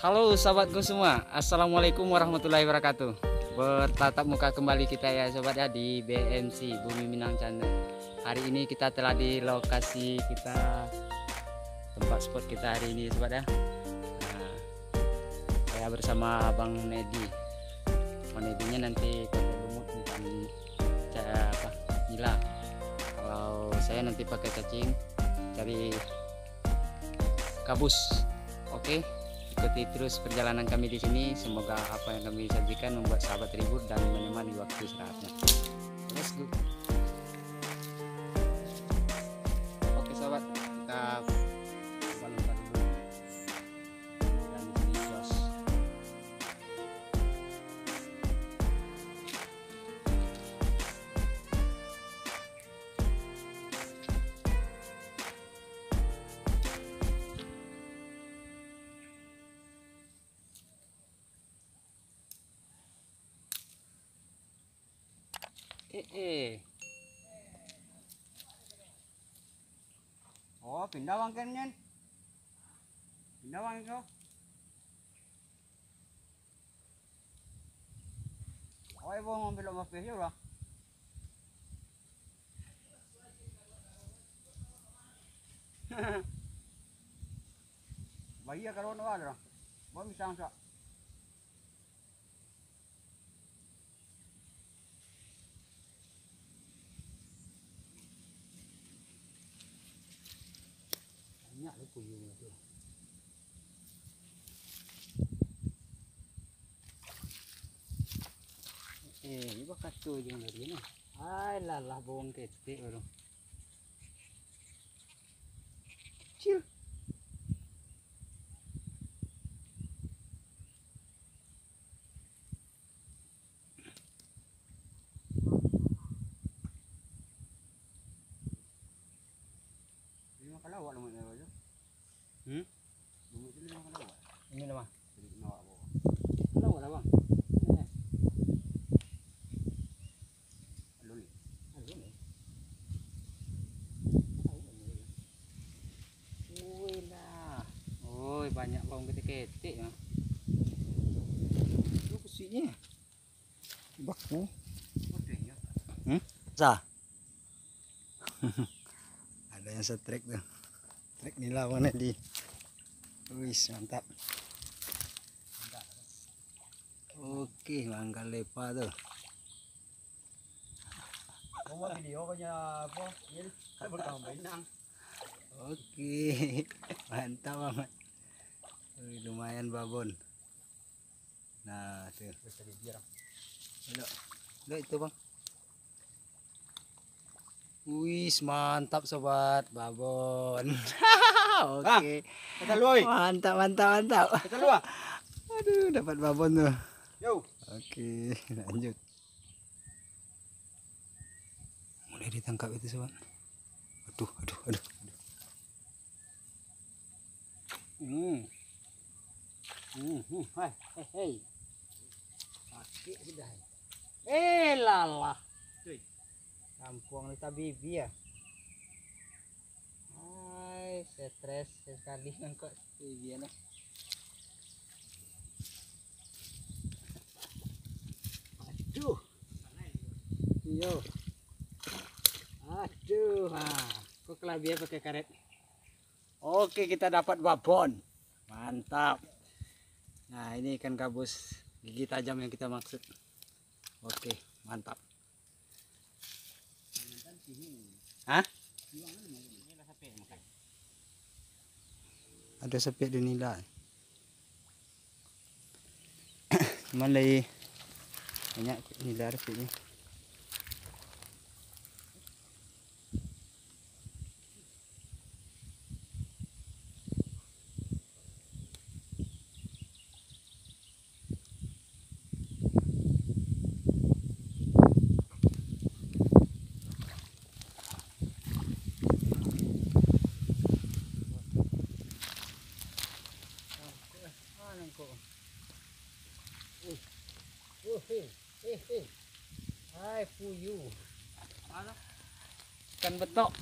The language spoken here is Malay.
Halo sahabatku semua, assalamualaikum warahmatullahi wabarakatuh. Bertatap muka kembali kita ya sobat ya di BMC Bumi Minang Channel. Hari ini kita telah di lokasi kita, tempat spot kita hari ini sobat ya. Nah, saya bersama Bang Nedi. Bang Nedinya nanti pakai lumut bukan nila. Kalau saya nanti pakai cacing cari kabus. Oke. Ikuti terus perjalanan kami di sini. Semoga apa yang kami sajikan membuat sahabat terhibur dan menemani waktu istirahatnya. Let's go. Oke sahabat, kita lompat dulu. Dan di sini jos. Oh, pindah bang Kenyan. Pindah bang itu. Oh, ibu mau belok mas pesir lah. Bahaya kalau nak ada. Bawa misang tak. Banyak le puyuh tu. Ini bakat tu je dari ni. Ai lah bawang ketek baru. Kecil. Ini makan lawak lumut ni aja. Lumut ni makan lawak. Ini lah bang. Jadi lawak bawa. Lawak lah bang. Banyak bawang ketik-ketik ya. Itu kusinya. Baku. Sah. Ada yang setrek tuh. Trek nila mana di. Wis mantap. Oke, mangkal lepa tuh. Mau video punya apa? Ini berkembang benang. Oke, mantap banget. Lumayan babon. Nah, tuh. Lihat itu bang. Wis mantap sobat babon. Oke. Mantap. Aduh, dapat babon tuh. Yo. Oke, lanjut. Mulai ditangkap itu sobat. Aduh. Hei. Sakit sudah. Lalah. Cuy. Kampung Lita Bibi ya. Hai, stres sekali nangkap Bibi nih. Aduh. Yo. Aduh, kok kelabian pakai karet. Oke, kita dapat babon. Mantap. Nah, ini ikan gabus gigi tajam yang kita maksud. Oke, mantap. Hah? Ada sepik di nila. Cuman lagi banyak nila sepiknya. Hai puyuh. Ikan betok.